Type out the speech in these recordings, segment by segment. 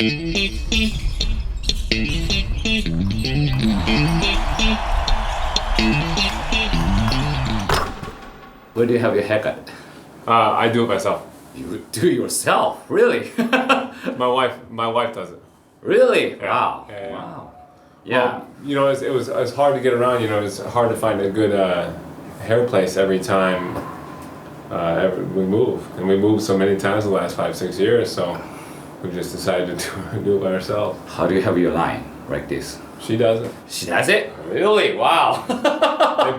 Where do you have your haircut? I do it myself. You do it yourself? Really? My wife does it. Really? Yeah. Wow. Yeah. Wow. Yeah. Well, it was hard to get around. It's hard to find a good hair place every time we move, and we moved so many times in the last 5-6 years. So we just decided to do it by ourselves. How do you have your line like this? She does it. She does it? Really? Wow.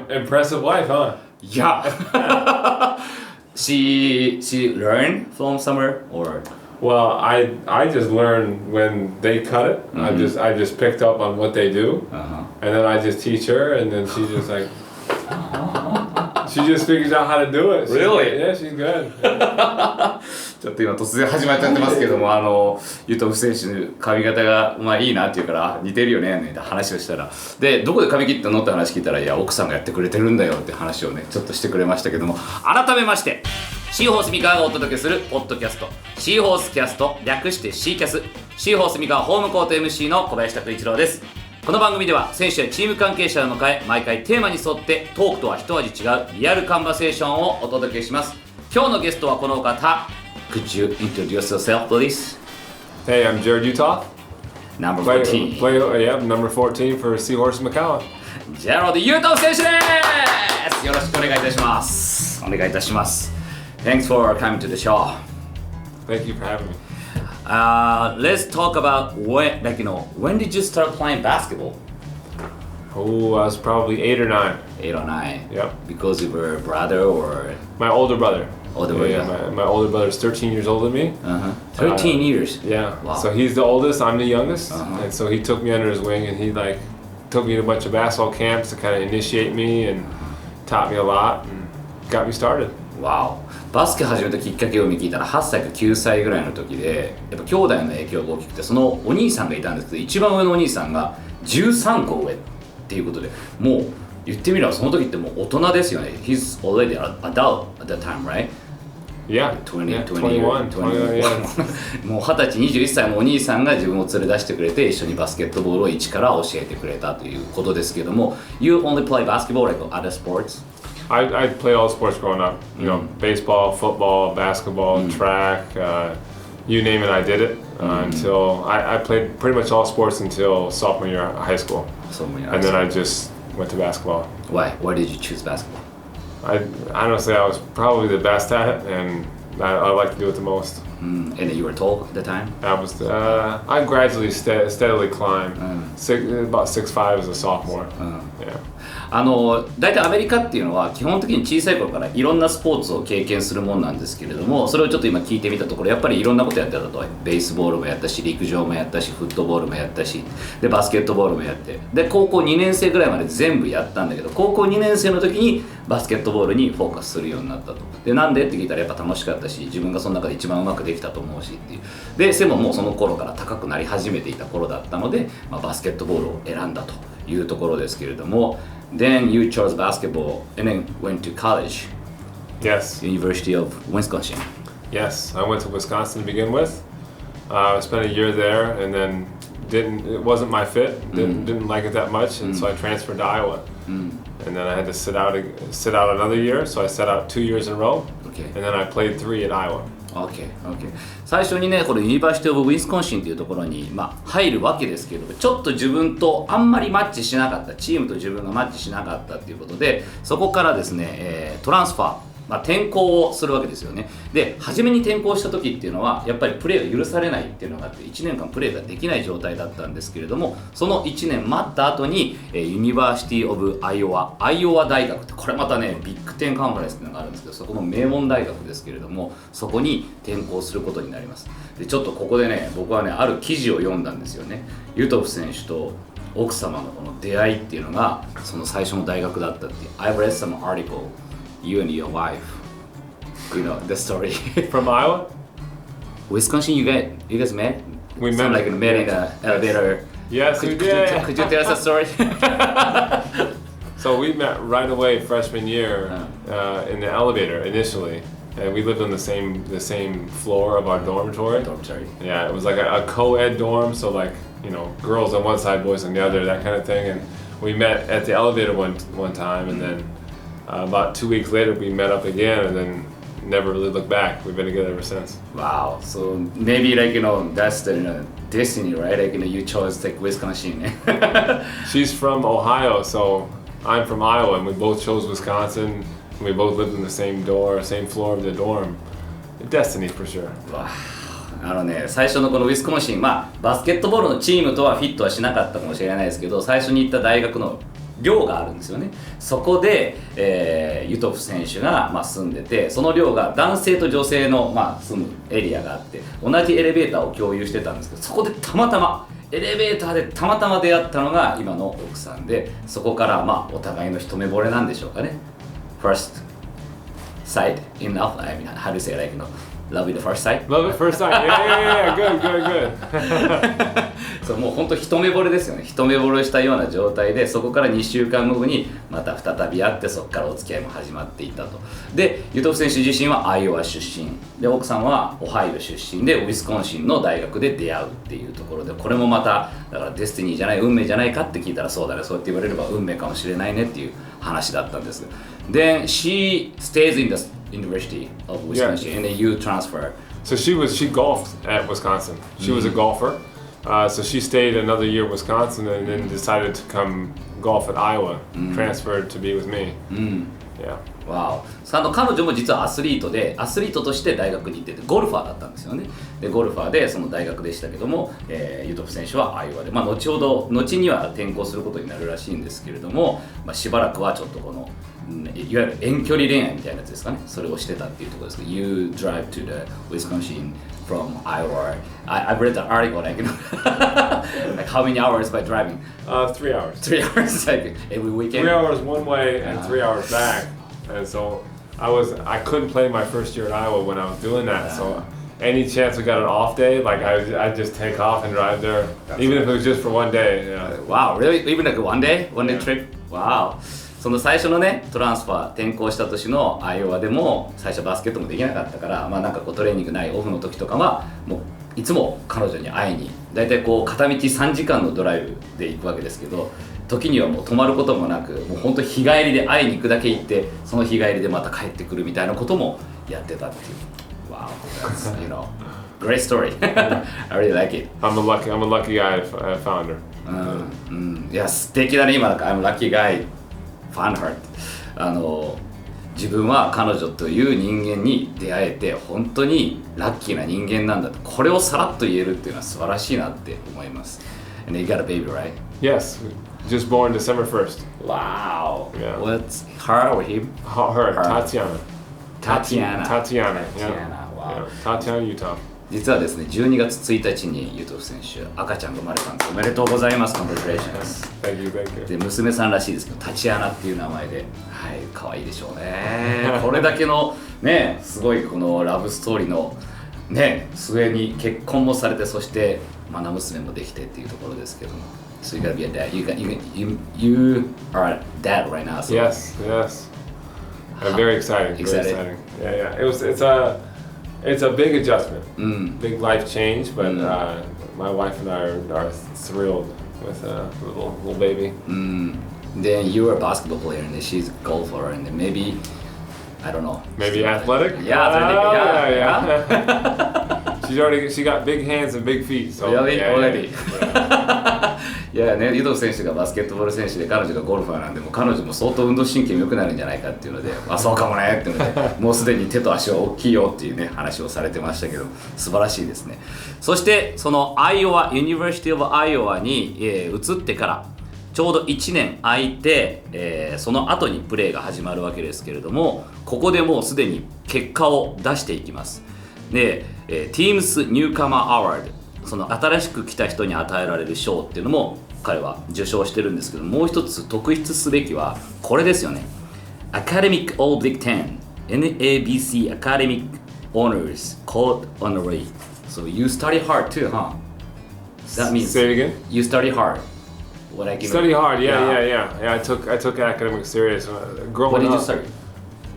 Impressive wife, huh? Yeah. She learned from somewhere or? Well, I just learned when they cut it. Mm-hmm. I just picked up on what they do, and then I just teach her, and then she just like she just figures out how to do it. Really? Yeah, she's good. ちょっと今突然始まっちゃってますけども、ユトフ選手の髪型がいいなって言うから似てるよねって話をしたら、でどこで髪切ったのって話聞いたら、いや奥さんがやってくれてるんだよって話をねちょっとしてくれましたけども、改めましてシーホース三河がお届けするポッドキャスト、シーホースキャスト、略してシーキャス、シーホース三河ホームコート MC の小林拓一郎です。この番組では選手やチーム関係者を迎え、毎回テーマに沿ってトークとは一味違うリアルカンバセーションをお届けします。今日のゲストはこの方。Could you introduce yourself, please? Hey, I'm Jared Utah. Number 14. Number 14 for Sheeホース三河. Jared Utah 選手です。よろしくお願いいたします。お願いいたします。Thanks for coming to the show. Thank you for having me. Let's talk about when did you start playing basketball? Oh, I was probably 8 or 9. 8 or 9. Yep. Because you were a brother or? My older brother. Older brother. Yeah, my older brother is 13 years older than me. 13 years. Yeah. Wow. So he's the oldest. I'm the youngest, and so he took me under his wing, and he took me to a bunch of basketball camps to kind of initiate me and taught me a lot and got me started. Wow. バスケ始めたきっかけを聞いたら8歳か9歳ぐらいの時で、やっぱ兄弟の影響が大きくて、そのお兄さんがいたんですけど、一番上のお兄さんが13個上っていうことで、もう言ってみればその時ってもう大人ですよね。He's already an adult at that time, right? Yeah. 21. もう20歳、21歳のお兄さんが自分を連れ出してくれて、一緒にバスケットボールを一から教えてくれたということですけども、You only play basketball like other sports? I played all sports growing up. Baseball, football, basketball, track, you name it, I did it until I played pretty much all sports until sophomore year of high school. And then I just went to basketball. Why? Why did you choose basketball? Honestly, I was probably the best at it, and I like to do it the most. And then you were tall at the time? I gradually, steadily climbed. About 6'5" as a sophomore. Yeah. 大体アメリカっていうのは基本的に小さい頃からいろんなスポーツを経験するもんなんですけれども、それをちょっと今聞いてみたところ、やっぱりいろんなことやってたと。ベースボールもやったし、陸上もやったし、フットボールもやったし、でバスケットボールもやって、で高校2年生ぐらいまで全部やったんだけど、高校2年生の時にバスケットボールにフォーカスするようになったと。でなんでって聞いたら、やっぱ楽しかったし、自分がその中で一番うまくできたと思うしっていう。で背ももうその頃から高くなり始めていた頃だったので、バスケットボールを選んだというところですけれども。Then you chose basketball and then went to college. Yes. University of Wisconsin. Yes, I went to Wisconsin to begin with. I spent a year there and then it wasn't my fit. Didn't like it that much, and so I transferred to Iowa. And then I had to sit out another year, so I sat out 2 years in a row. Okay. And then I played 3 at Iowa. Okay. 最初にね、このユニバーシティオブウィスコンシンというところに、入るわけですけれども、ちょっと自分とあんまりマッチしなかった、チームと自分がマッチしなかったっていうことで、そこからですね、トランスファー、転校をするわけですよね。で、初めに転校した時っていうのはやっぱりプレーが許されないっていうのがあって、1年間プレーができない状態だったんですけれども、その1年待った後にユニバーシティオブアイオワ大学って、これまたねビッグ10カンファレンスっていうのがあるんですけど、そこの名門大学ですけれども、そこに転校することになります。でちょっとここでね、僕はねある記事を読んだんですよね。ユトフ選手と奥様のこの出会いっていうのがその最初の大学だったっていう。 I've read some article, you and your wife.You know the story. From Iowa? Wisconsin, you guys met? We met. Like met in the elevator. Yes, we did. Could you tell us a story? So we met right away freshman year in the elevator initially. and we lived on the same floor of our dormitory. Yeah, it was like a co-ed dorm, so like, you know, girls on one side, boys on the other, that kind of thing. And we met at the elevator one time, and then about 2 weeks later we met up again, and then never really looked back. We've been together ever since. Wow. So maybe like, you know, that's the, you know, destiny, right? Like, you know, you chose like Wisconsin. She's from Ohio, so I'm from Iowa, and we both chose Wisconsin. And we both lived in the same floor of the dorm. Destiny for sure. 最初のこのウィスコンシン、まあバスケットボールのチームとはフィットはしなかったかもしれないですけど、最初に行った大学の寮があるんですよね。そこで、ユトフ選手が、まあ、住んでて、その寮が男性と女性の、まあ、住むエリアがあって、同じエレベーターを共有してたんですけど、そこでたまたまエレベーターでたまたま出会ったのが今の奥さんで、そこからまあお互いの一目惚れなんでしょうかね。First sight in love. I mean, how do you say it? Like, you know, love at first sight? Love at first sight. Yeah. Good. そう、もう本当一目惚れですよね。一目惚れしたような状態で、そこから2週間後にまた再び会って、そこからお付き合いも始まっていったと。で、ユトフ選手自身はアイオワ出身で、奥さんはオハイオ出身で、ウィスコンシンの大学で出会うっていうところで、これもまただからデスティニーじゃない、運命じゃないかって聞いたら、そうだね、そうやって言われれば運命かもしれないねっていう話だったんです。Then she stays in the University of Wisconsin, and then you transfer. So she golfed at Wisconsin. She was a golfer. So she stayed another year in Wisconsin and then decided to come golf at Iowa. Transferred to be with me. Yeah. Wow. 彼女も実はアスリートで、アスリートとして大学に行ってて、ゴルファーだったんですよね。で、ゴルファーでその大学でしたけども、ユトフ選手はアイオワで、まあ後には転校することになるらしいんですけれども、まあ、しばらくはちょっとこのいわゆる遠距離恋愛みたいなやつですかね。それをしてたっていうところですけど、You drive to the Wisconsin from Iowa. I've read the article, like, you know, like how many hours by driving? 3 hours. 3 hours, like every weekend. 3 hours one way and 3 hours back. And so I couldn't play my first year at Iowa when I was doing that. So any chance we got an off day, like I'd just take off and drive there, even if it was just for one day. Yeah. Wow, really? Even like one day trip? Wow. その最初のね、トランスファー転校した年のアイオワでも最初バスケットもできなかったから、まあなんかこうトレーニングないオフの時とかはもういつも彼女に会いに、だいたいこう片道3時間のドライブで行くわけですけど、時にはもう泊まることもなく、もう本当日帰りで会いに行くだけ行って、その日帰りでまた帰ってくるみたいなこともやってたっていう。Wow, that's, you know, great story. I really like it. I'm a lucky guy I found her. いや素敵だね。今なんか I'm a lucky guy.Fun heart. 自分は彼女という人間に出会えて本当にラッキーな人間なんだと、これをさらっと言えるっていうのは素晴らしいなって思います。And you got a baby, right? Yes, just born December 1st. Wow. Yeah. What's her or him? Her, Tatiana. Tatiana. Wow. Tatiana, Utah.実はですね、12月1日にユトフ選手、赤ちゃんが生まれたんです。おめでとうございます。Congratulations. Thank you. で、娘さんらしいですけど、タチアナっていう名前で、はい、可愛いでしょうね。これだけのね、すごいこのラブストーリーのね、末に結婚もされて、そして愛娘もできてっていうところですけども。So you gotta be a dad. You are a dad right now. So. Yes. I'm very excited. Yeah. It's a big adjustment, big life change, but my wife and I are thrilled with a little baby. Then you're a basketball player and she's a golfer and then maybe, I don't know. Maybe athletic? Yeah, athletic. Yeah. She got big hands and big feet. So really? Already? Yeah. いやね、ユトフ選手がバスケットボール選手で彼女がゴルファーなんで、もう彼女も相当運動神経も良くなるんじゃないかっていうので、あ、そうかもねっていうので、もうすでに手と足は大きいよっていうね話をされてましたけど、素晴らしいですね。そしてそのアイオワ、ユニバーシティオブアイオワに、移ってからちょうど1年空いて、その後にプレーが始まるわけですけれども、ここでもうすでに結果を出していきます。で、Teams Newcomer Award、その新しく来た人に与えられる賞っていうのも彼は受賞してるんですけど、もう一つ特筆すべきはこれですよね。Academic All Big Ten NABC Academic Honors Called Honorary. So you study hard too, huh? That means Say it again? You study hard. Study hard, yeah. I took academics serious. Growing What did up, you study?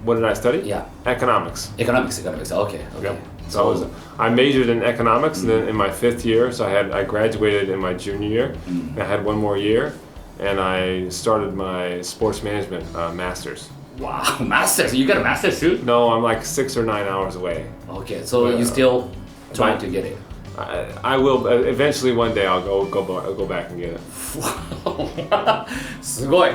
what did I study? Yeah. Economics. Economics. Okay. Yep. So I majored in economics, and then in my 5th year, so I graduated in my junior year. I had one more year, and I started my sports management master's. Wow, master's! You got a master's too? No, I'm like 6 or 9 hours away. Okay, so you still trying to get it? I will eventually one day. I'll go back and get it. すごい。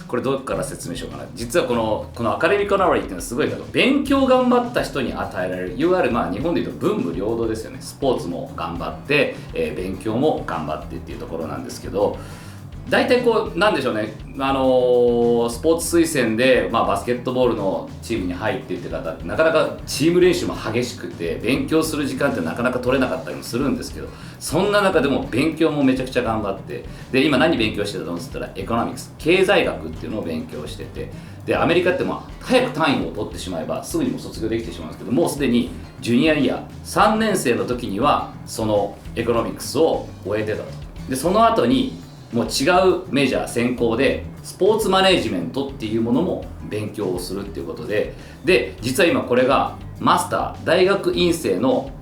これどこから説明しようかな。実はこのアカデミックナワリーっていうのはすごいけど、勉強頑張った人に与えられる、いわゆる日本でいうと文武両道ですよね。スポーツも頑張って、勉強も頑張ってっていうところなんですけど、大体なんでしょうね、スポーツ推薦で、バスケットボールのチームに入っていって方ってなかなかチーム練習も激しくて勉強する時間ってなかなか取れなかったりもするんですけど、そんな中でも勉強もめちゃくちゃ頑張って、で今何勉強してたのって言ったらエコノミクス、経済学っていうのを勉強してて、でアメリカって早く単位を取ってしまえばすぐにも卒業できてしまうんですけど、もうすでにジュニアイヤー3年生の時にはそのエコノミクスを終えてたと。でその後にもう違うメジャー専攻でスポーツマネージメントっていうものも勉強をするっていうことで、実は今これがマスター大学院生の、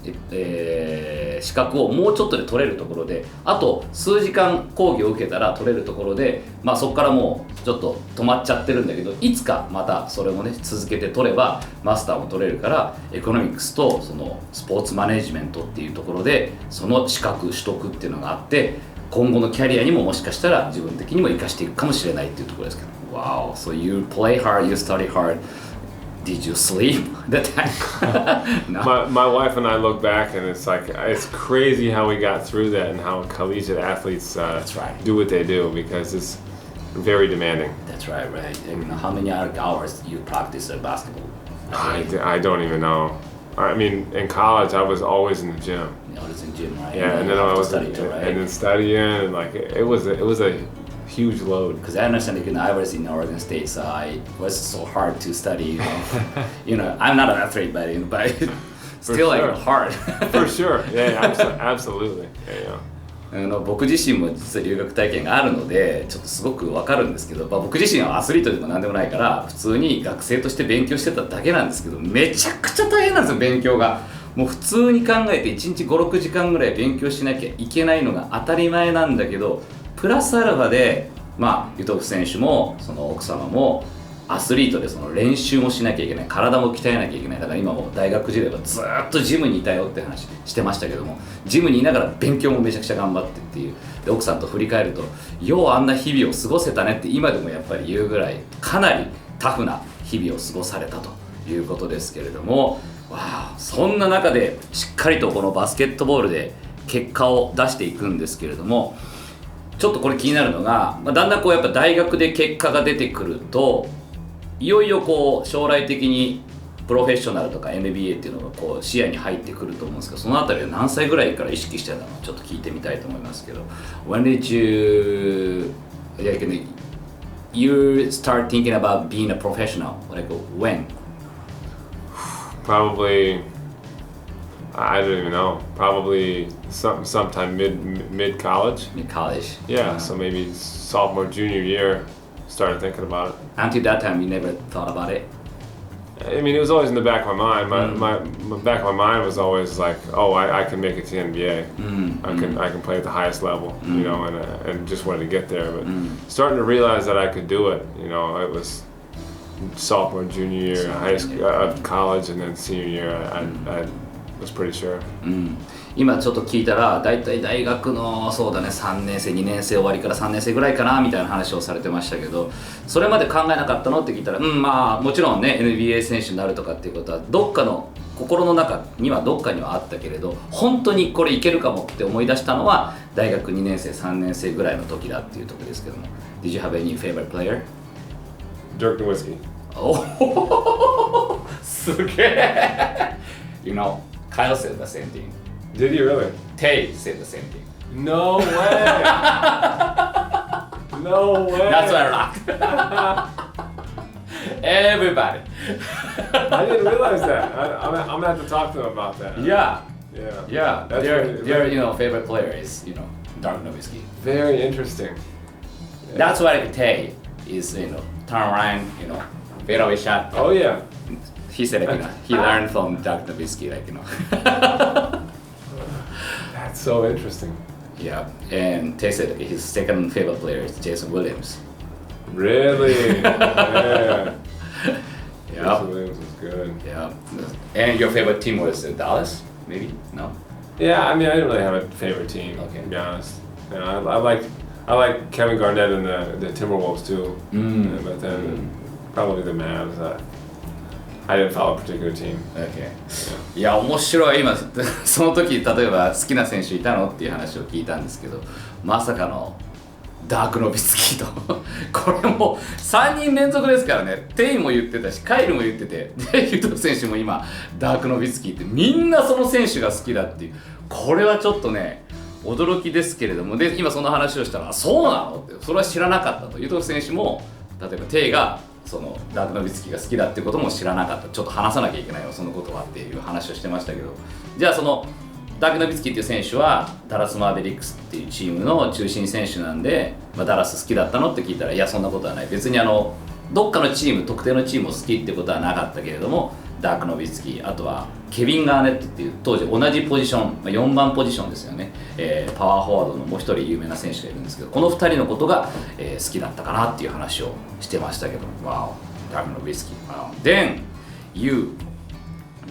資格をもうちょっとで取れるところで、あと数時間講義を受けたら取れるところで、そこからもうちょっと止まっちゃってるんだけど、いつかまたそれもね続けて取ればマスターも取れるから、エコノミクスとそのスポーツマネージメントっていうところでその資格取得っていうのがあって、今後のキャリアにももしかしたら自分的にも生かしていくかもしれないっていうところですけど。Wow, so you play hard, you study hard. Did you sleep that time? No. My wife and I look back and it's crazy how we got through that and how collegiate athletes do what they do, because it's very demanding. That's right. And how many hours you practice basketball? I don't even know. I mean, in college, I was always in the gym. Always in the gym, right? Yeah, and then I was studying too, right? And then studying, and it was a huge load. Because I understand, I was in Oregon State, so it was so hard to study. I'm not an athlete, but still hard. For sure, yeah, absolutely. Yeah. 僕自身も実は留学体験があるのでちょっとすごく分かるんですけど、僕自身はアスリートでも何でもないから普通に学生として勉強してただけなんですけど、めちゃくちゃ大変なんですよ勉強が。もう普通に考えて1日 5,6 時間ぐらい勉強しなきゃいけないのが当たり前なんだけど、プラスアルファでユトフ選手もその奥様もアスリートでその練習もしなきゃいけない、体も鍛えなきゃいけない。だから今も大学時代はずっとジムにいたよって話してましたけども、ジムにいながら勉強もめちゃくちゃ頑張ってっていう。で奥さんと振り返ると、ようあんな日々を過ごせたねって今でもやっぱり言うぐらいかなりタフな日々を過ごされたということですけれども、そんな中でしっかりとこのバスケットボールで結果を出していくんですけれども、ちょっとこれ気になるのが、だんだんやっぱ大学で結果が出てくると、いよいよ将来的にプロフェッショナルとか NBA っていうのが視野に入ってくると思うんですけど、そのあたりは何歳ぐらいから意識してたのかちょっと聞いてみたいと思いますけど。When did you start thinking about being a professional? When? Probably, I don't even know. Probably sometime mid college. Mid college. Yeah, so maybe sophomore, junior year, started thinking about it. Until that time, you never thought about it? I mean, it was always in the back of my mind. My back of my mind was always like, oh, I can make it to the NBA. I can play at the highest level, and just wanted to get there. But starting to realize that I could do it, it was sophomore, junior year, high school, college, and then senior year. I was pretty sure. 今ちょっと聞いたら、だいたい大学のそうだね3年生2年生終わりから3年生ぐらいかなみたいな話をされてましたけど、それまで考えなかったのって聞いたら、もちろんね NBA 選手になるとかっていうことはどっかの心の中にはどっかにはあったけれど、本当にこれいけるかもって思い出したのは大学2年生3年生ぐらいの時だっていうところですけども。 Did you have any favorite player? Dirk Nowitzki. すげえ。Kyle said the same thing. Did you really? Tay said the same thing. No way! No way! That's why I laughed. Everybody. I didn't realize that. I'm gonna have to talk to them about that. Yeah. That's Their favorite player is Dirk Nowitzki. Very interesting. That's why Tay is turn around fadeaway shot. Oh yeah. He said he learned from Dirk Nowitzki, That's so interesting. Yeah, and Tay said his second favorite player is Jason Williams. Really? Yeah. Yeah. Williams was good. Yeah. And your favorite team was Dallas? Maybe? No? Yeah, I mean, I didn't really have a favorite team, to be honest. You know, I like Kevin Garnett and the Timberwolves too. But then probably the Mavs. I didn't follow a particular team. Okay. いや、面白い。今、その時、例えば好きな選手いたのっていう話を聞いたんですけど、まさかのダーク・ノビツキーとこれも3人連続ですからね。テイも言ってたし、カイルも言ってて、でユト選手も今ダーク・ノビツキーってみんなその選手が好きだっていう、これはちょっとね驚きですけれども、で今その話をしたら、そうなのって、それは知らなかったと。ユト選手も例えばテイがそのダーク・ノビツキーが好きだっていうことも知らなかった。ちょっと話さなきゃいけないよそのことはっていう話をしてましたけど、じゃあそのダーク・ノビツキーっていう選手はダラス・マーベリックスっていうチームの中心選手なんで、ダラス好きだったのって聞いたら、いやそんなことはない、別にどっかのチーム、特定のチームを好きってことはなかったけれども、ダーク・ノビツキー、あとはケビン・ガーネットっていう当時同じポジション、4番ポジションですよね、パワーフォワードのもう一人有名な選手がいるんですけど、この2人のことが、好きだったかなっていう話をしてましたけど、Wow, ダーク・ノビツキー。Wow. Then you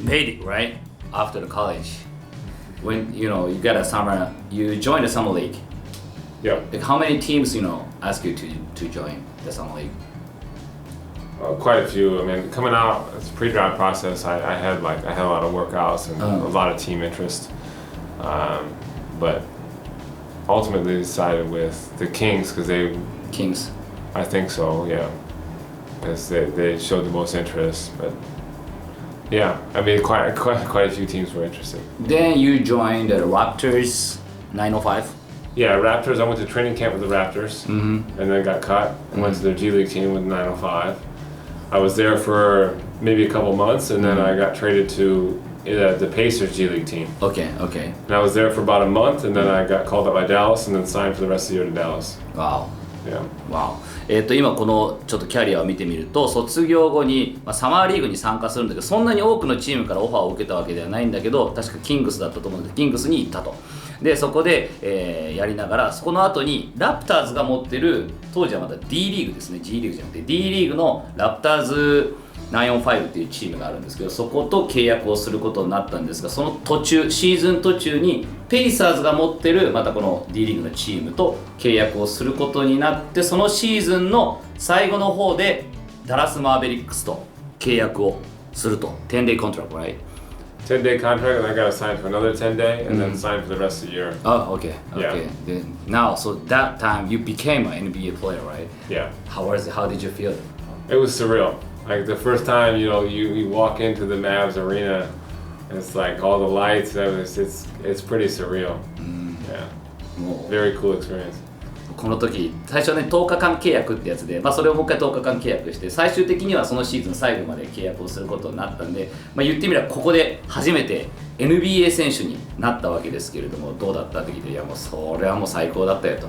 made it right after the college.When you got a summer, you joined the summer league. Yeah. Like how many teams ask you to join the summer league? Quite a few. I mean, coming out, it's a pre-draft process. I had a lot of workouts and a lot of team interest, but ultimately decided with the Kings because Kings. I think so. Yeah, because they showed the most interest, but.Yeah, I mean, quite a few teams were interested. Then you joined the Raptors 905? Yeah, Raptors. I went to training camp with the Raptors, and then got cut and went to their G League team with 905. I was there for maybe a couple months, and then I got traded to the Pacers G League team. Okay. And I was there for about a month, and then I got called up by Dallas, and then signed for the rest of the year to Dallas. Wow. Yeah. Wow. 今このちょっとキャリアを見てみると、卒業後に、サマーリーグに参加するんだけど、そんなに多くのチームからオファーを受けたわけではないんだけど、確かキングスだったと思うんだけど、キングスに行ったと。でそこで、やりながら、そこの後にラプターズが持ってる、当時はまだ D リーグですね、G リーグじゃなくて D リーグのラプターズ945っていうチームがあるんですけど、そこと契約をすることになったんですが、その途中、シーズン途中にペイサーズが持ってるまたこの D リーグのチームと契約をすることになって、そのシーズンの最後の方でダラス・マーベリックスと契約をすると。10-day contract, right? 10-day contract, and I got assigned for another 10-day, and then signed for the rest of the year. Oh, okay. Yeah. Then now, so that time you became an NBA player, right? Yeah. How was it? How did you feel? It was surreal. Like the first time, you walk into the Mavs arena, and it's like all the lights. It's pretty surreal. Yeah. Very cool experience. この時最初ね10日間契約ってやつで、それをもう一回10日間契約して、最終的にはそのシーズン最後まで契約をすることになったんで、言ってみればここで初めて NBA 選手になったわけですけれども、どうだったって聞いて、いやもうそれはもう最高だったよと。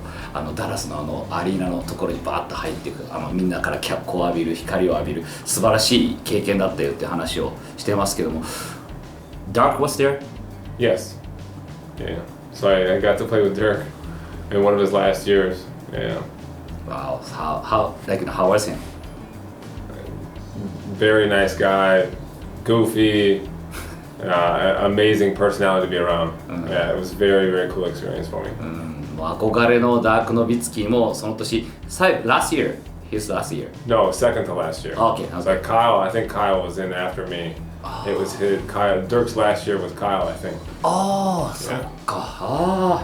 ダラスのアリーナのところにバーッと入っていく、みんなから脚光を浴びる、光を浴びる素晴らしい経験だったよって話をしてますけども。Dirk was there? Yes. Yeah. So I got to play with Dirk in one of his last years. Yeah. Wow. How was him? Very nice guy, goofy, amazing personality to be around. Yeah, it was very, very cool experience for me. 憧れのダーク・ノビツキーもその年、last year, his last year. No, second to last year. Okay. So like I think Kyle was in after me. It was Dirk's last year with Kyle, I think. そっか。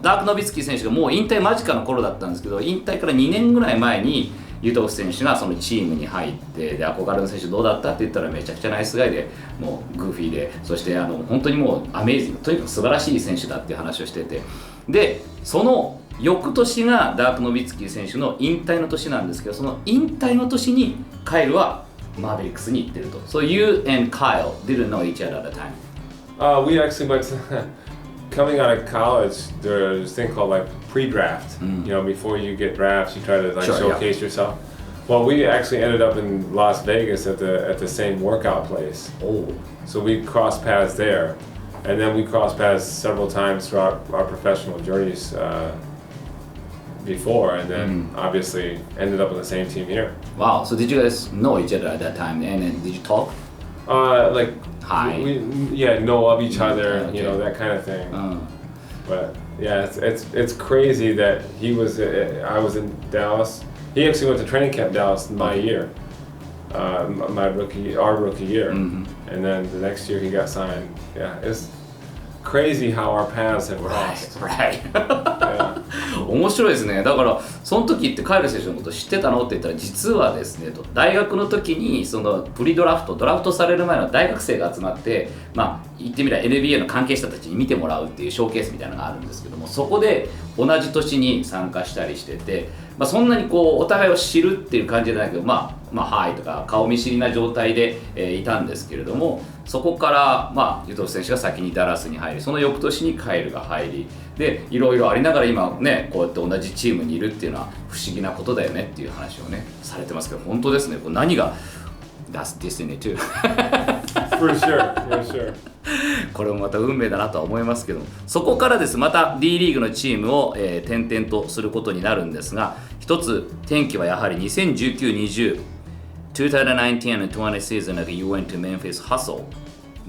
ダーク・ノビツキー選手がもう引退間近の頃だったんですけど、引退から2年ぐらい前にユトフ選手がそのチームに入って、で憧れの選手どうだったって言ったら、めちゃくちゃナイスガイで、もうグーフィーで、そして本当にもうアメージング、とにかく素晴らしい選手だっていう話をしてて、でその翌年がダーク・ノビツキー選手の引退の年なんですけど、その引退の年にカイルはマーベリックスに行ってると。So you and Kyle didn't know each other at the time? We actually went coming out of college, there's this thing called like pre-draft. Before you get drafted, you try to showcase yourself. Well, we actually ended up in Las Vegas at the same workout place. Oh. So we crossed paths there, and then we crossed paths several times throughout our professional journeys before, and then obviously ended up on the same team here. Wow. So did you guys know each other at that time? And then did you talk? Like Hi. Know of each other, Okay. you know, that kind of thing. But yeah, it's crazy that I was in Dallas. He actually went to training camp Dallas my year, our rookie year, and then the next year he got signed. Yeah, it's crazy how our paths have crossed. Right. Yeah. 面白いですね。だからその時ってカイル選手のこと知ってたのって言ったら、実はですねと、大学の時にそのプリドラフトされる前の大学生が集まって、まあ言ってみれば NBA の関係者たちに見てもらうっていうショーケースみたいなのがあるんですけども、そこで同じ年に参加したりしてて、まあ、そんなにこうお互いを知るっていう感じじゃないけど、まあはいとか顔見知りな状態で、いたんですけれども、そこからまあユトフ選手が先にダラスに入り、その翌年にカイルが入り、でいろいろありながら今ねこうやって同じチームにいるっていうのは不思議なことだよねっていう話をねされてますけど、本当ですね。これ何が That's destiny too. For sure. これもまた運命だなとは思いますけども、そこからですまた D リーグのチームを、転々とすることになるんですが、一つ転機はやはり2019-20 2019 and 20 season that you went to Memphis Hustle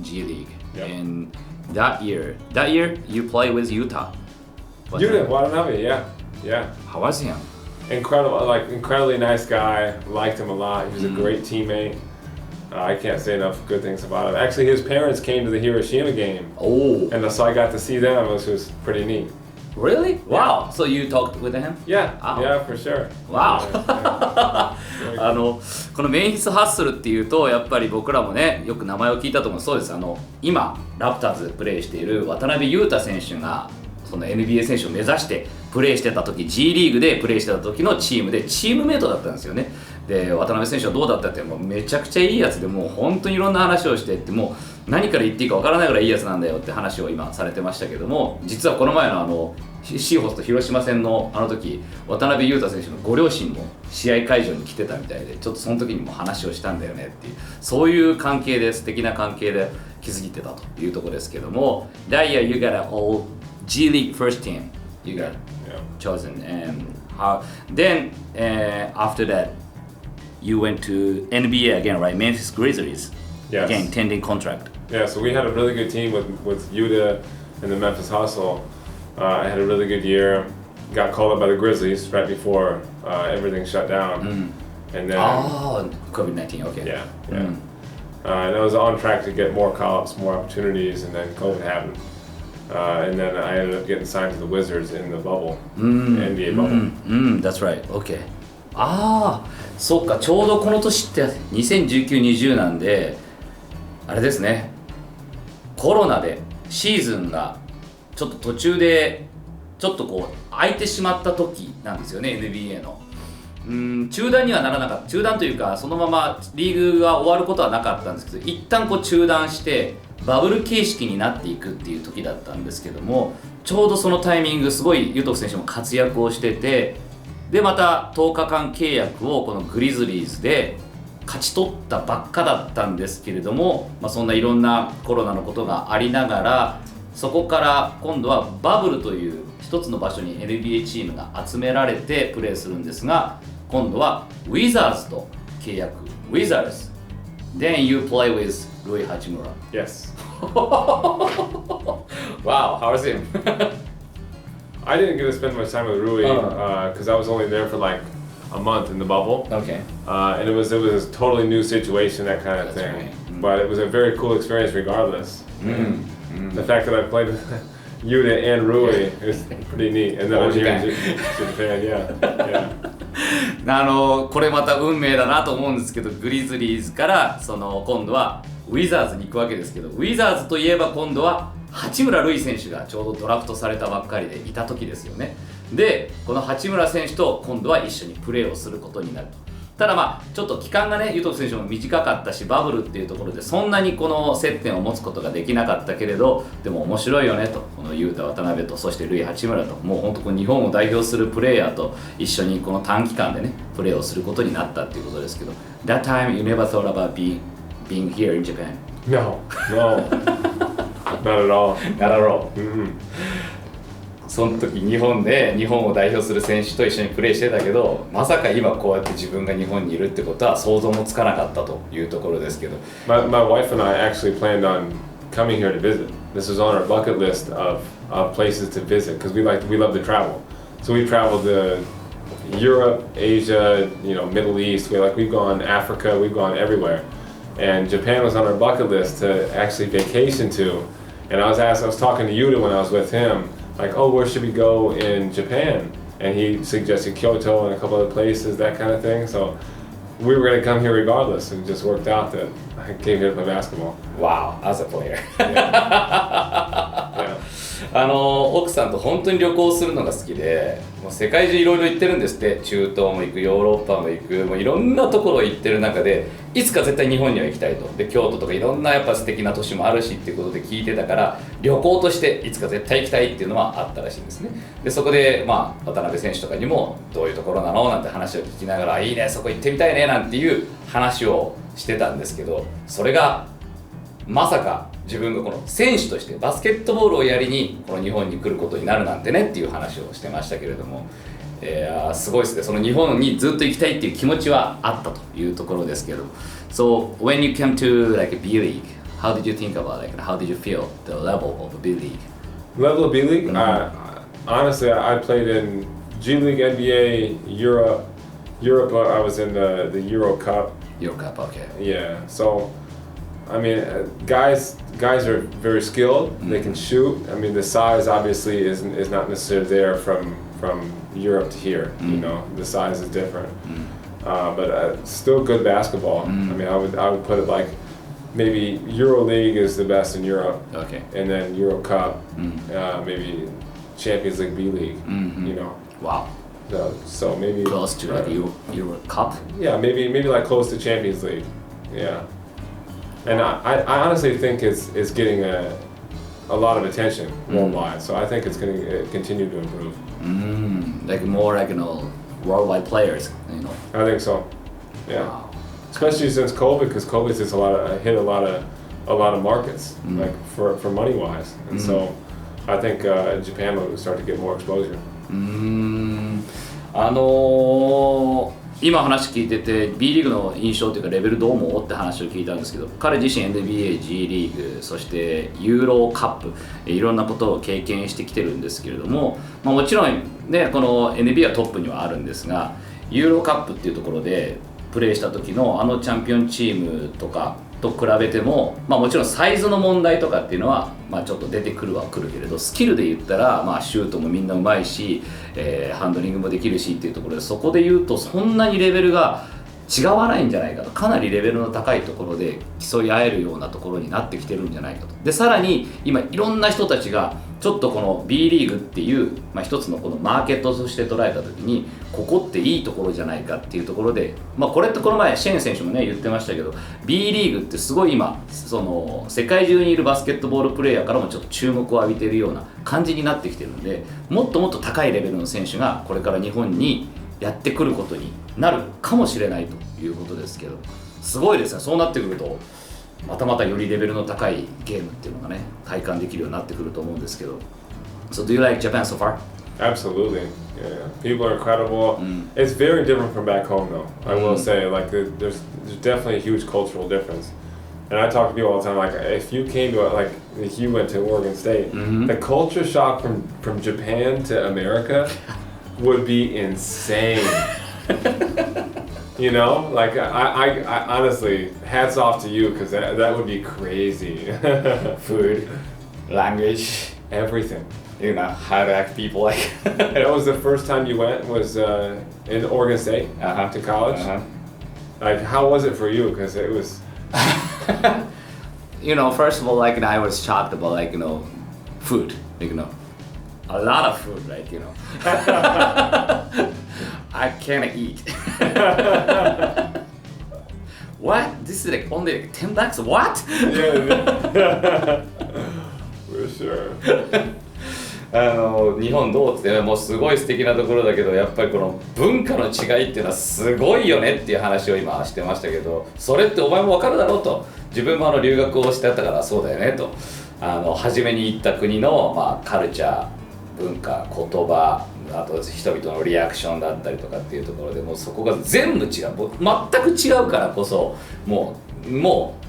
G League. Yep. And that year you play with Utah. Utah, Watanabe, yeah. How was him? Incredibly nice guy. Liked him a lot. He was a great teammate. I can't say enough good things about him. Actually, his parents came to the Hiroshima game. Oh. And so I got to see them, which was pretty neat. Really? Wow. So you talked with him? Yeah. Wow. Yeah, for sure. Wow. Yeah. このメンフィスハッスルっていうとやっぱり僕らもねよく名前を聞いたと思う。そうです。今ラプターズプレーしている渡辺裕太選手がその NBA 選手を目指してプレーしてた時 G リーグでプレーしてた時のチームでチームメイトだったんですよね。で渡辺選手はどうだったってもうめちゃくちゃいいやつでもう本当にいろんな話をしてってもう何から言っていいかわからないぐらいいいやつなんだよって話を今されてましたけども、実はこの前のシーホースと広島戦の時渡辺裕太選手のご両親も試合会場に来てたみたいで、ちょっとその時にも話をしたんだよねっていう、そういう関係で素敵な関係で築いてたというところですけども、That year you got an all G League first team you got chosen, and then after that you went to NBA again, right? Memphis Grizzlies. Yes. Again, tending contract. Yeah, so we had a really good team with Utah and the Memphis Hustle. I had a really good year. Got called up by the Grizzlies right before everything shut down. And then COVID-19, okay. Yeah. And I was on track to get more call-ups, more opportunities, and then COVID happened. And then I ended up getting signed to the Wizards in the bubble, NBA bubble. That's right. Okay. そっか、ちょうどこの年って2019-20なんで、あれですね、コロナでシーズンがちょっと途中でちょっとこう空いてしまった時なんですよね、 NBA の。中断にはならなかった。中断というかそのままリーグが終わることはなかったんですけど、一旦こう中断してバブル形式になっていくっていう時だったんですけども、ちょうどそのタイミングすごいユトフ選手も活躍をしてて、でまた10日間契約をこのグリズリーズで勝ち取ったばっかだったんですけれども、そんないろんなコロナのことがありながら、そこから今度はバブルという一つの場所に NBA チームが集められてプレーするんですが、今度はウィザーズと契約。ウィザーズ Then you play with Rui Hachimura. Yes. Wow, how was him? I didn't get to spend much time with Rui because I was only there for like a month in the bubble. Okay. And it was a totally new situation, that kind of thing. Right. But it was a very cool experience regardless. The fact that I played with Yuta and Rui is pretty neat. And then I was here in Japan, yeah. これまた運命だなと思うんですけど、グリズリーズから今度はウィザーズに行くわけですけど、ウィザーズといえば今度は八村塁選手がちょうどドラフトされたばっかりでいた時ですよね。でこの八村選手と今度は一緒にプレーをすることになると。ただまあちょっと期間がねユト選手も短かったしバブルっていうところでそんなにこの接点を持つことができなかったけれどでも面白いよねとこの雄太渡辺とそしてルイ八村ともう本当この日本を代表するプレーヤーと一緒にこの短期間でねプレーをすることになったっていうことですけど That time you never thought about being here in Japan? No, not at all. Not at all. その時日本で日本を代表する選手と一緒にプレーしてたけどまさか今こうやって自分が日本にいるってことは想像もつかなかったというところですけど My wife and I actually planned on coming here to visit. This was on our bucket list of places to visit because we love to travel. So we traveled to Europe, Asia, Middle East. We've gone Africa, we've gone everywhere. And Japan was on our bucket list to actually vacation to. And I was talking to Yuta when I was with him, like, oh, where should we go in Japan? And he suggested Kyoto and a couple other places, that kind of thing. So we were going to come here regardless. It just worked out that I came here to play basketball. Wow, as a player. Yeah. 奥さんと本当に旅行するのが好きでもう世界中いろいろ行ってるんですって中東も行くヨーロッパも行くもういろんなところ行ってる中でいつか絶対日本には行きたいとで京都とかいろんなやっぱ素敵な都市もあるしっていうことで聞いてたから旅行としていつか絶対行きたいっていうのはあったらしいんですねでそこで渡辺選手とかにもどういうところなのなんて話を聞きながらいいねそこ行ってみたいねなんていう話をしてたんですけどそれがまさか自分がこの選手としてバスケットボールをやりにこの日本に来ることになるなんてねっていう話をしてましたけれども、すごいですねその日本にずっと行きたいっていう気持ちはあったというところですけど So when you came to like a B League, how did you think about it? How did you feel the level of B League? Level of B League? Honestly, I played in G League, NBA, Europe. I was in the Euro Cup. Euro Cup, okay. Yeah, so I mean, guys are very skilled. They can shoot. I mean, the size obviously is not necessarily there from Europe to here. The size is different. But still good basketball. I mean, I would put it like maybe Euro League is the best in Europe. Okay. And then Euro Cup, maybe Champions League, B League. Wow. So maybe close to like Euro Cup. Yeah, maybe like close to Champions League. Yeah. And I honestly think it's getting a lot of attention worldwide, so I think it's going to continue to improve. Like more like worldwide players, I think so. Yeah. Wow. Especially since COVID, because COVID's just hit a lot of markets, like for money wise, and so I think Japan will start to get more exposure. 今話聞いてて B リーグの印象というかレベルどう思うって話を聞いたんですけど彼自身 NBA、G リーグそしてユーロカップいろんなことを経験してきてるんですけれども、もちろんねこの NBA はトップにはあるんですがユーロカップっていうところでプレーした時のチャンピオンチームとかと比べても、もちろんサイズの問題とかっていうのは、ちょっと出てくるけれどスキルで言ったら、シュートもみんなうまいし、ハンドリングもできるしっていうところでそこで言うとそんなにレベルが違わないんじゃないかとかなりレベルの高いところで競い合えるようなところになってきてるんじゃないかとでさらに今いろんな人たちがちょっとこの B リーグっていう、一つのこのマーケットとして捉えた時にここっていいところじゃないかっていうところで、これってこの前シェーン選手もね言ってましたけど B リーグってすごい今その世界中にいるバスケットボールプレーヤーからもちょっと注目を浴びているような感じになってきてるのでもっともっと高いレベルの選手がこれから日本にやってくることになるかもしれないということですけどすごいですねそうなってくるとまたよりレベルの高いゲームっていうのがね体感できるようになってくると思うんですけど So do you like Japan so far? Absolutely. Yeah. People are incredible. It's very different from back home though. I will say like there's definitely a huge cultural difference. And I talk to people all the time like if you came to if you went to Oregon State, the culture shock from Japan to America would be insane. Like I honestly, hats off to you because that would be crazy. Food, language, everything. How to act people like. That was the first time you went was in Oregon State to college. Like how was it for you? Because it was. First of all, I was shocked about food. A lot of food, right? I can't eat. What? This is like only like $10? What? Yeah. For sure. 日本どうってもうすごい素敵なところだけど、やっぱりこの文化の違いっていうのはすごいよねっていう話を今してましたけど、それってお前も分かるだろうと。自分も留学をしてたからそうだよねと。初めに行った国の、カルチャー、文化、言葉、あと人々のリアクションだったりとかっていうところでもうそこが全部違う、全く違うからこそもう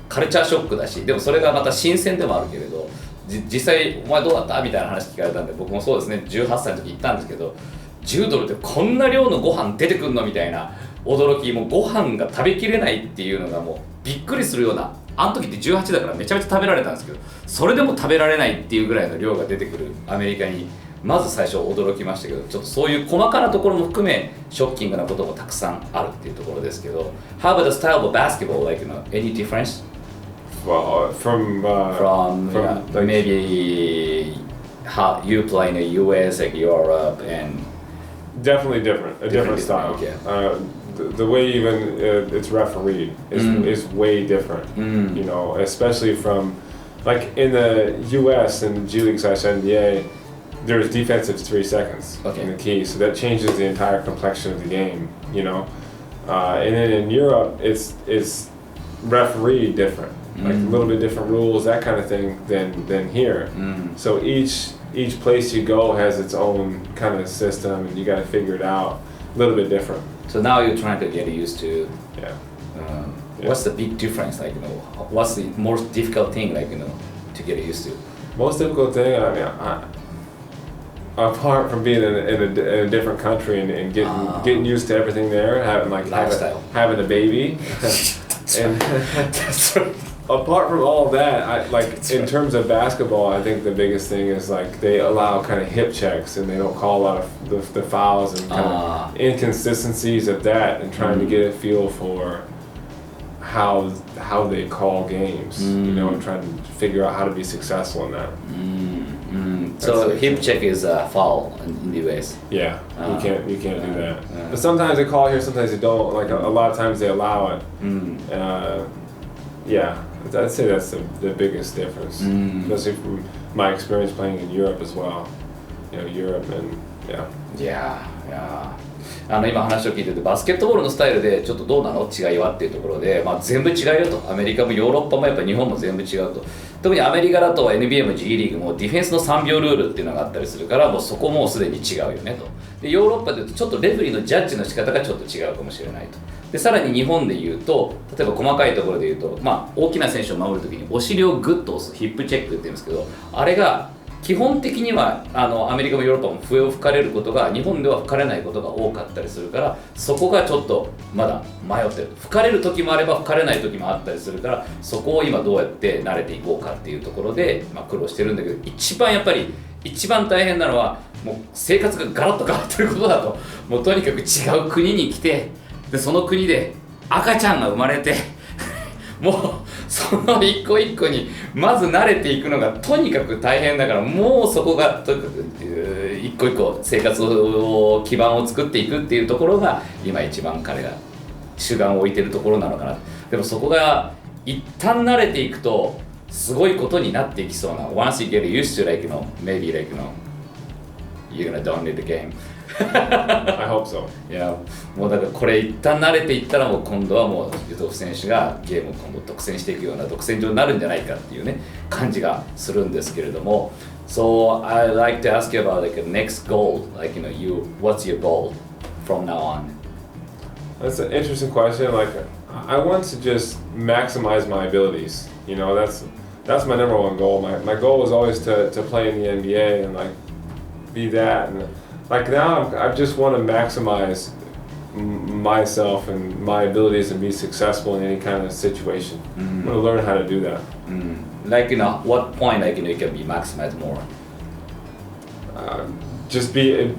カルチャーショックだし、でもそれがまた新鮮でもあるけれど、実際お前どうだったみたいな話聞かれたんで、僕もそうですね、18歳の時行ったんですけど、10ドルってこんな量のご飯出てくんのみたいな驚き、もうご飯が食べきれないっていうのがもうびっくりするような、あの時って18だからめちゃめちゃ食べられたんですけど、それでも食べられないっていうぐらいの量が出てくるアメリカにまず最初驚きましたけど、ちょっとそういう細かなところも含めショッキングなこともたくさんあるっていうところですけど、 How about the style of basketball? Like, any difference? Well, from like maybe how you play in the US, like Europe, and definitely different style. Okay. The way even it's refereed is way different. You know, especially from like in the US and G League / NBA, there's defensive 3 seconds in the key, so that changes the entire complexion of the game. You know, and then in Europe, it's refereed different. Like a little bit different rules, that kind of thing than here. So each place you go has its own kind of system, and you got to figure it out a little bit different. So now you're trying to get used to. Yeah. What's the big difference? Like, what's the most difficult thing, like, to get used to? Most difficult thing, I mean, apart from being in a different country and getting used to everything there, having like having a baby, and apart from all that, in terms of basketball, I think the biggest thing is like they allow kind of hip checks and they don't call a lot of the fouls and kind of inconsistencies of that, and trying to get a feel for how they call games, and trying to figure out how to be successful in that. So hip check is a foul in the US. Yeah, you can't do that. But sometimes they call here, sometimes they don't. Like a lot of times they allow it. Yeah, I'd say that's the biggest difference, especially from my experience playing in Europe as well. Europe and Yeah. 今話を聞いてて、バスケットボールのスタイルでちょっとどうなの違いはっていうところで、全部違うよと。アメリカもヨーロッパもやっぱ日本も全部違うと。特にアメリカだと NBA も G リーグもディフェンスの3秒ルールっていうのがあったりするから、もうそこもうすでに違うよねと。でヨーロッパでいうとちょっとレフェリーのジャッジの仕方がちょっと違うかもしれないと。でさらに日本でいうと、例えば細かいところでいうと、大きな選手を守るときにお尻をグッと押すヒップチェックって言うんですけど、あれが基本的にはアメリカもヨーロッパも笛を吹かれることが日本では吹かれないことが多かったりするから、そこがちょっとまだ迷ってる。吹かれる時もあれば吹かれない時もあったりするから、そこを今どうやって慣れていこうかっていうところで、苦労してるんだけど、一番大変なのはもう生活がガラッと変わってることだと。もうとにかく違う国に来て、でその国で赤ちゃんが生まれてもうその一個一個にまず慣れていくのがとにかく大変だから、もうそこがとにかく一個一個生活を基盤を作っていくっていうところが今一番彼が主眼を置いてるところなのかな。でもそこが一旦慣れていくとすごいことになっていきそうな。 Once you get used to maybe you're gonna dominate the game. I hope so. いやもうだからこれ一旦慣れていったら、もう今度はもうユトフ選手がゲームを今度独占していくような独占状になるんじゃないかっていうね感じがするんですけれども。 So I'd like to ask you about like a next goal, like what's your goal from now on? That's an interesting question. Like I want to just maximize my abilities. That's my number one goal. My goal is always to play in the NBA and like be that. And like now, I just want to maximize myself and my abilities and be successful in any kind of situation. I'm going to learn how to do that. Like what point you can be maximized more? Just be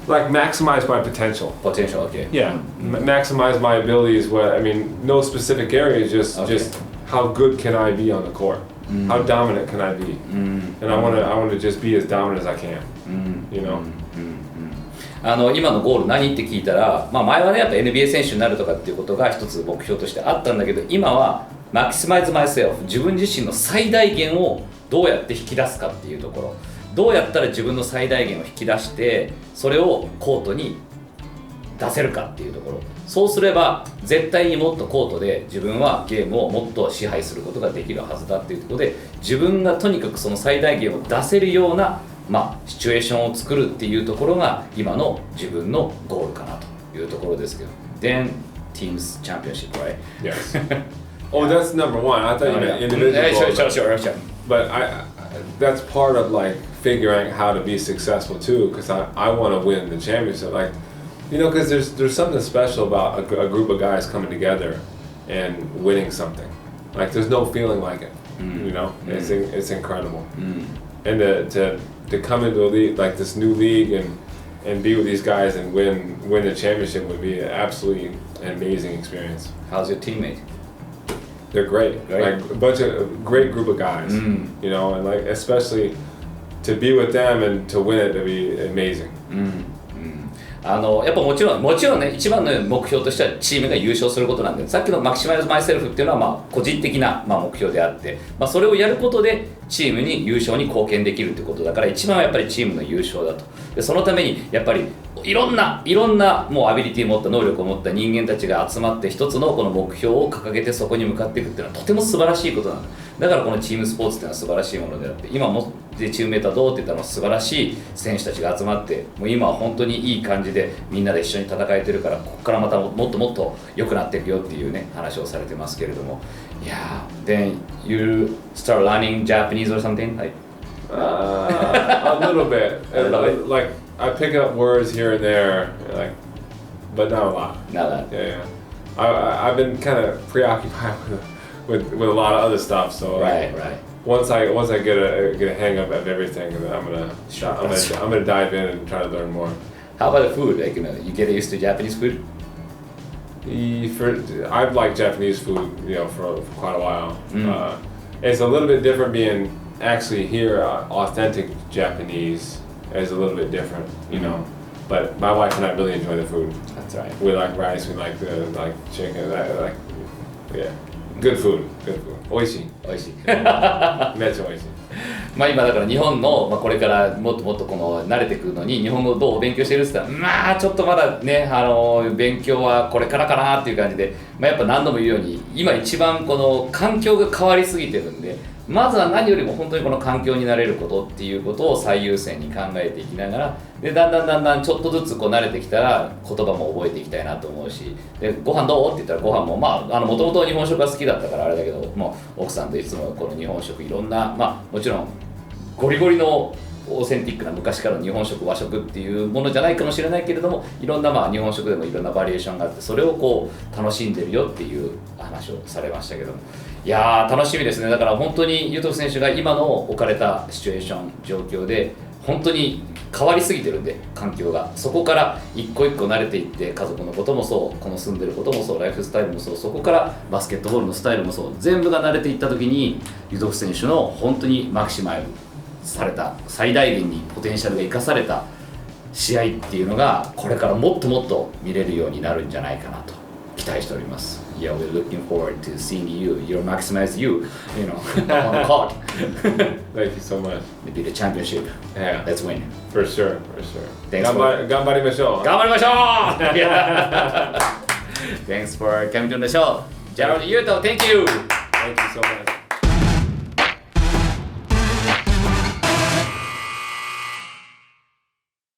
like maximize my potential. Potential, okay. Yeah, maximize my abilities. No specific area. Just how good can I be on the court? How dominant can I be? And I want to just be as dominant as I can. You know? 今のゴール何って聞いたら、まあ、前はねやっぱ NBA 選手になるとかっていうことが一つ目標としてあったんだけど、今は Maximize myself、 自分自身の最大限をどうやって引き出すかっていうところ、どうやったら自分の最大限を引き出してそれをコートに出せるかっていうところ、そうすれば絶対にもっとコートで自分はゲームをもっと支配することができるはずだっていうところで、自分がとにかくその最大限を出せるようなまあ、シチュエーションを作るっていうところが今の自分のゴールかなというところですけど。Then teams championship, right? Yes. Oh, that's number one. I thought you meant individual. Sure. But that's part of like figuring how to be successful too, because I want to win the championship. Like, you know, because there's something special about a group of guys coming together and winning something. Like, there's no feeling like it. You know, it's incredible. And to come into a league like this new league and be with these guys and win the championship would be an absolutely amazing experience. How's your teammate? They're great. Like a bunch of great group of guys. You know, and like especially to be with them and to win it would be amazing. やっぱもちろんね、一番の目標としてはチームが優勝することなんで、さっきのマキシマイズマイセルフっていうのはまあ個人的なまあ目標であって、まあ、それをやることでチームに優勝に貢献できるってことだから、一番はやっぱりチームの優勝だと。でそのためにやっぱりいろんなもうアビリティを持った能力を持った人間たちが集まって一つのこの目標を掲げてそこに向かっていくっていうのはとても素晴らしいことなんだ。だからこのチームスポーツっていうのは素晴らしいものであって、今もチームメートはどうって言ったら素晴らしい選手たちが集まって、もう今は本当にいい感じでみんなで一緒に戦えてるから、ここからまたもっと良くなっていくよっていうね話をされてますけれども。いやー、then you start learning Japanese or something? Like a little bit. Like I pick up words here and there, like, but not a lot. Not a lot. Yeah. I've been kind of preoccupied with a lot of other stuff. So right. Once I get a hang of everything, then I'm gonna dive in and try to learn more. How about the food? Like, you get used to Japanese food? I've liked Japanese food, you know, for quite a while. It's a little bit different being actually here. Authentic Japanese is a little bit different, you know. But my wife and I really enjoy the food. That's right. We like rice. We like chicken. Good food. 美味しい。めっちゃ美味しい。まあ今だから日本の、まあ、これからもっとこの慣れてくるのに日本語どう勉強してるって言ったら、まあちょっとまだね勉強はこれからかなっていう感じで、まあ、やっぱ何度も言うように今一番この環境が変わりすぎてるんで、まずは何よりも本当にこの環境に慣れることっていうことを最優先に考えていきながら、でだんだんちょっとずつこう慣れてきたら言葉も覚えていきたいなと思うし、でご飯どうって言ったらご飯もまあもともと日本食が好きだったからあれだけど、もう奥さんといつもこの日本食いろんな、まあもちろんゴリゴリのオーセンティックな昔からの日本食和食っていうものじゃないかもしれないけれども、いろんなまあ日本食でもいろんなバリエーションがあって、それをこう楽しんでるよっていう話をされましたけども、いやー楽しみですね。だから本当にユトフ選手が今の置かれたシチュエーション状況で本当に変わりすぎてるんで、環境がそこから一個一個慣れていって、家族のこともそう、この住んでることもそう、ライフスタイルもそう、そこからバスケットボールのスタイルもそう、全部が慣れていった時にユトフ選手の本当にマキシマイズされた最大限にポテンシャルが生かされた試合っていうのがこれからもっと見れるようになるんじゃないかなと期待しております。Yeah, we're looking forward to seeing you, maximize you, you know, on the court. Thank you so much. Maybe the championship. Yeah, let's win. For sure. Thanks 頑張りましょう。Thanks for coming to the show. Gerald Yuto, thank you. Thank you so much.